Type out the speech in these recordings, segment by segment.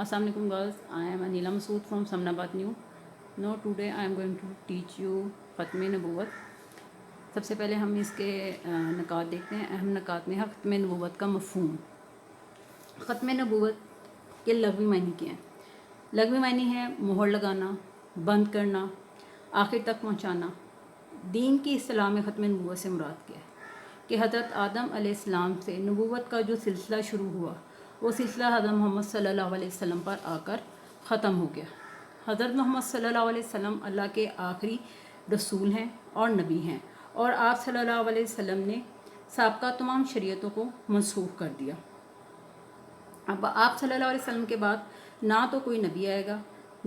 अस्सलाम वालेकुम girls, I am Aneela Masood from Samanabad new. No today I am going to teach you ख़त्म नबूवत। सबसे पहले हम इसके नकात देखते हैं। अहम नकात में है ख़त्म नबूवत का मफ़हूम। ख़त्म नबूवत के लग़वी मायने क्या हैं? लग़वी मायने है मोहर लगाना, बंद करना, आखिर तक पहुँचाना। दीन की इस्तिलाह में ख़त्म नबूवत से मुराद क्या है कि हज़रत आदम अलैहिस्सलाम से नबूवत का जो सिलसिला शुरू हुआ वो सिलसिला हज़रत मोहम्मद सल्लल्लाहु अलैहि वसल्लम पर आकर ख़त्म हो गया। हज़रत मोहम्मद सल्लल्लाहु अलैहि वसल्लम अल्लाह के आखिरी रसूल हैं और नबी हैं, और आप सल्लल्लाहु अलैहि वसल्लम ने साबका तमाम शरीयतों को मनसूख कर दिया। अब आप सल्लल्लाहु अलैहि वसल्लम के बाद ना तो कोई नबी आएगा,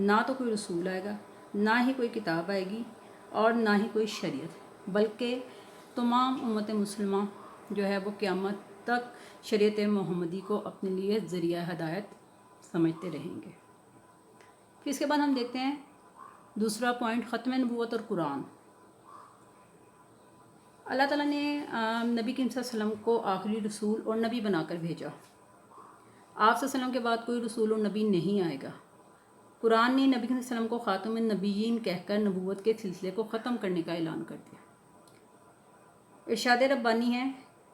ना तो कोई रसूल आएगा, ना ही कोई किताब आएगी और ना ही कोई शरीयत, बल्कि तमाम उम्मत मुसलमान जो है वो क़यामत तक शरीयत मोहम्मदी को अपने लिए ज़रिया हिदायत समझते रहेंगे। फिर इसके बाद हम देखते हैं दूसरा पॉइंट, ख़त्म नबूवत और कुरान। अल्लाह ताला ने नबी करीम सल्लल्लाहु अलैहि वसल्लम को आखिरी रसूल और नबी बनाकर भेजा। आप सल्लल्लाहु अलैहि वसल्लम के बाद कोई रसूल और नबी नहीं आएगा। कुरान ने नबी करीम सल्लल्लाहु अलैहि वसल्लम को ख़ातमुन नबिय्यीन कहकर नबूवत के सिलसिले को ख़त्म करने का ऐलान कर दिया। इरशाद रब्बानी है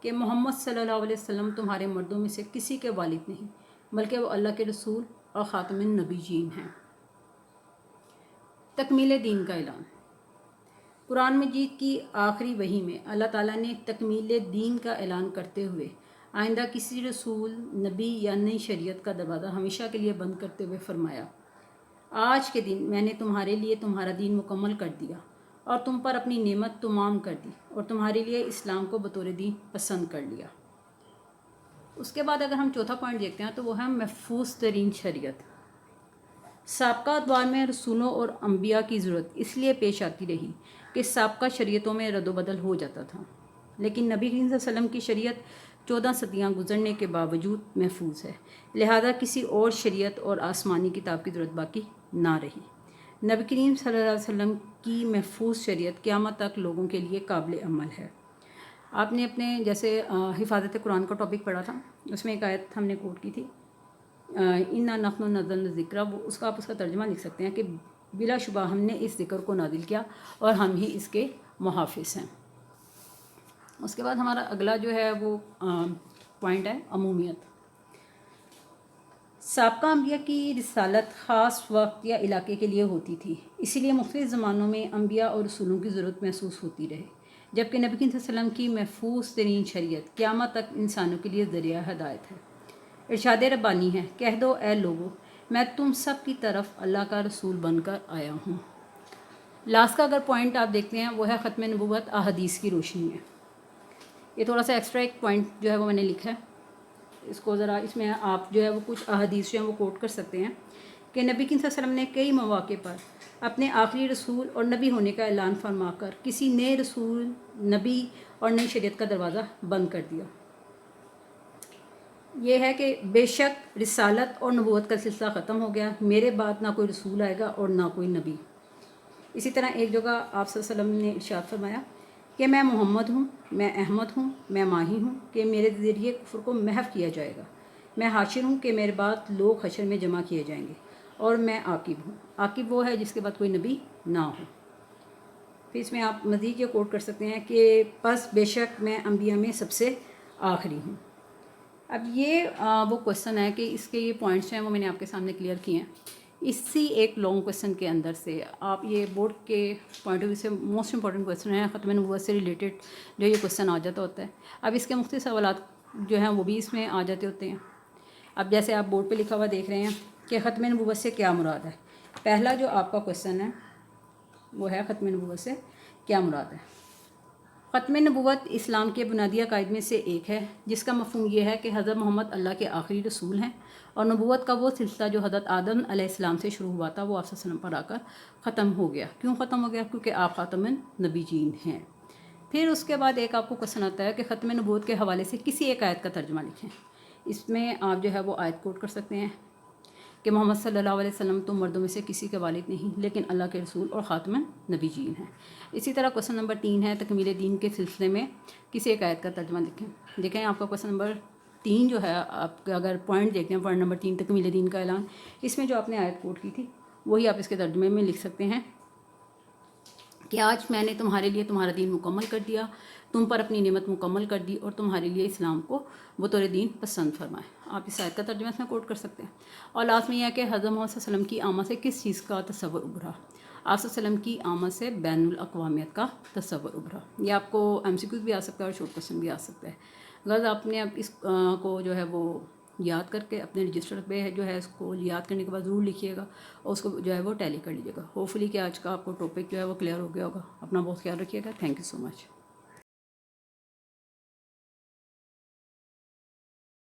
कि मोहम्मद सल्लल्लाहु अलैहि वसल्लम तुम्हारे मर्दों में से किसी के वालिद नहीं, बल्कि वो अल्लाह के रसूल और ख़ातमुन नबिय्यीन हैं। तकमील दीन का ऐलान। कुरान मजीद की आखिरी वही में अल्लाह ताला ने तकमील दीन का ऐलान करते हुए आइंदा किसी रसूल, नबी या नई शरीयत का दरवाज़ा हमेशा के लिए बंद करते हुए फरमाया, आज के दिन मैंने तुम्हारे लिए तुम्हारा दीन मुकम्मल कर दिया और तुम पर अपनी नेमत तमाम कर दी और तुम्हारे लिए इस्लाम को बतौर दीन पसंद कर लिया। उसके बाद अगर हम चौथा पॉइंट देखते हैं तो वो है महफूज तरीन शरीयत। साबका अदवार में रसूलों और अम्बिया की ज़रूरत इसलिए पेश आती रही कि साबका शरीयतों में रद्दोबदल हो जाता था, लेकिन नबी करीम सल्लल्लाहु अलैहि वसल्लम की शरीयत 14 सदियाँ गुजरने के बावजूद महफूज है, लिहाजा किसी और शरीयत और आसमानी किताब की ज़रूरत बाकी ना रही। नबी करीम सल्लल्लाहु अलैहि वसल्लम की महफूज शरीयत क़यामत तक लोगों के लिए काबिल अमल है। आपने अपने जैसे हिफाजत कुरान का टॉपिक पढ़ा था, उसमें एक आयत हमने कोट की थी, इन्ना नहनु नज़्ज़लना ज़िक्रा, उसका आप उसका तर्जुमा लिख सकते हैं कि बिलाशुबा हमने इस ज़िक्र को नादिल किया और हम ही इसके मुहाफ़िज़ हैं। उसके बाद हमारा अगला जो है वो पॉइंट है अमूमियत। साबका अम्बिया की रिसालत ख़ास वक्त या इलाके के लिए होती थी, इसीलिए मुख्तलिफ़ ज़मानों में अम्बिया और रसूलों की ज़रूरत महसूस होती रहे, जबकि नबी करीम सल्लल्लाहु अलैहि वसल्लम की महफूज तरीन शरीयत क़यामत तक इंसानों के लिए ज़रिया हिदायत है। इरशाद रब्बानी है, कह दो ए लोगो, मैं तुम सब की तरफ अल्लाह का रसूल बनकर आया हूँ। लास्ट का अगर पॉइंट आप देखते हैं वो है ख़त्म नबूवत अहादीस की रोशनी में। ये थोड़ा सा एक्स्ट्रा एक पॉइंट जो है वो मैंने लिखा है, इसको ज़रा इसमें आप जो है वो कुछ अहादीस जो है वो कोट कर सकते हैं कि नबी करीम सल्लल्लाहु अलैहि वसल्लम ने कई मौक़े पर अपने आखिरी रसूल और नबी होने का ऐलान फरमाकर किसी नए रसूल, नबी और नई शरीयत का दरवाज़ा बंद कर दिया। ये है कि बेशक रिसालत और नबूवत का सिलसिला ख़त्म हो गया, मेरे बाद ना कोई रसूल आएगा और ना कोई नबी। इसी तरह एक जगह आप सल्लल्लाहु अलैहि वसल्लम ने इरशाद फरमाया कि मैं मोहम्मद हूँ, मैं अहमद हूँ, मैं माही हूँ कि मेरे ज़रिए कुफ्र को महव किया जाएगा, मैं हाशिर हूँ कि मेरे बाद लोग हशर में जमा किए जाएंगे, और मैं आकिब हूँ। आकिब वो है जिसके बाद कोई नबी ना हो। फिर इसमें आप मज़ीद ये कोट कर सकते हैं कि बस बेशक मैं अम्बिया में सबसे आखिरी हूँ। अब ये वो क्वेश्चन है कि इसके ये पॉइंट्स हैं वो मैंने आपके सामने क्लियर किए हैं। इसी एक लॉन्ग क्वेश्चन के अंदर से आप ये बोर्ड के पॉइंट ऑफ व्यू से मोस्ट इंपॉर्टेंट क्वेश्चन है, ख़त्म नबूवत से रिलेटेड जो ये क्वेश्चन आ जाता होता है। अब इसके मुख्तलिफ सवालात जो हैं वो भी इसमें आ जाते होते हैं। अब जैसे आप बोर्ड पे लिखा हुआ देख रहे हैं कि ख़त्म नबूवत से क्या मुराद है। पहला जो आपका क्वेश्चन है वो है ख़त्म नबूवत से क्या मुराद है। ख़त्म नबूवत इस्लाम के बुनियादी अकायद में से एक है, जिसका मफ़हूम ये है कि हज़रत मोहम्मद अल्लाह के आखिरी रसूल हैं और नबूवत का वो सिलसिला जो हज़रत आदम अलैहिस्सलाम से शुरू हुआ था वो आप सल्लल्लाहु अलैहि वसल्लम पर आकर ख़त्म हो गया। क्यों ख़त्म हो गया? क्योंकि आप ख़ातमुन नबीयीन हैं। फिर उसके बाद एक आपको क्वेश्चन आता है कि ख़त्म नबूवत के हवाले से किसी एक आयत का तर्जुमा लिखें। इसमें आप जो है वो आयत कोट कर सकते हैं कि मोहम्मद सल्लल्लाहु अलैहि वसल्लम तो मर्दों में से किसी के वालिद नहीं, लेकिन अल्लाह के रसूल और ख़ातमुन नबीयीन हैं। इसी तरह क्वेश्चन नंबर 3 है, तकमील दीन के सिलसिले में किसी एक आयत का तर्जुमा लिखें। देखें आपका क्वेश्चन नंबर 3 جو ہے آپ اگر پوائنٹ دیکھتے ہیں، پوائنٹ نمبر 3 تکمیل دین کا اعلان، اس میں جو آپ نے آیت کوٹ کی تھی وہی آپ اس کے ترجمے میں لکھ سکتے ہیں کہ آج میں نے تمہارے لیے تمہارا دین مکمل کر دیا، تم پر اپنی نعمت مکمل کر دی اور تمہارے لیے اسلام کو بطور دین پسند فرمائے۔ آپ اس آیت کا ترجمہ اس میں کوٹ کر سکتے ہیں۔ اور لاسٹ میں یہ ہے کہ حضرت محمد صلی اللہ علیہ وسلم کی آمد سے کس چیز کا تصور ابھرا؟ آپ صلی اللہ علیہ وسلم کی آمد سے بین الاقوامیت کا تصور ابھرا۔ یہ آپ کو MCQs بھی آ سکتا ہے اور شارٹ کوسچن بھی آ سکتا ہے۔ غرض آپ نے اب اس کو جو ہے وہ یاد کر کے اپنے رجسٹر پہ جو ہے اس کو یاد کرنے کے بعد ضرور لکھیے گا اور اس کو جو ہے وہ ٹیلی کر لیجیے گا۔ ہوپ فلی کہ آج کا آپ کو ٹاپک جو ہے وہ کلیئر ہو گیا ہوگا۔ اپنا بہت خیال رکھیے گا۔ Thank you so much.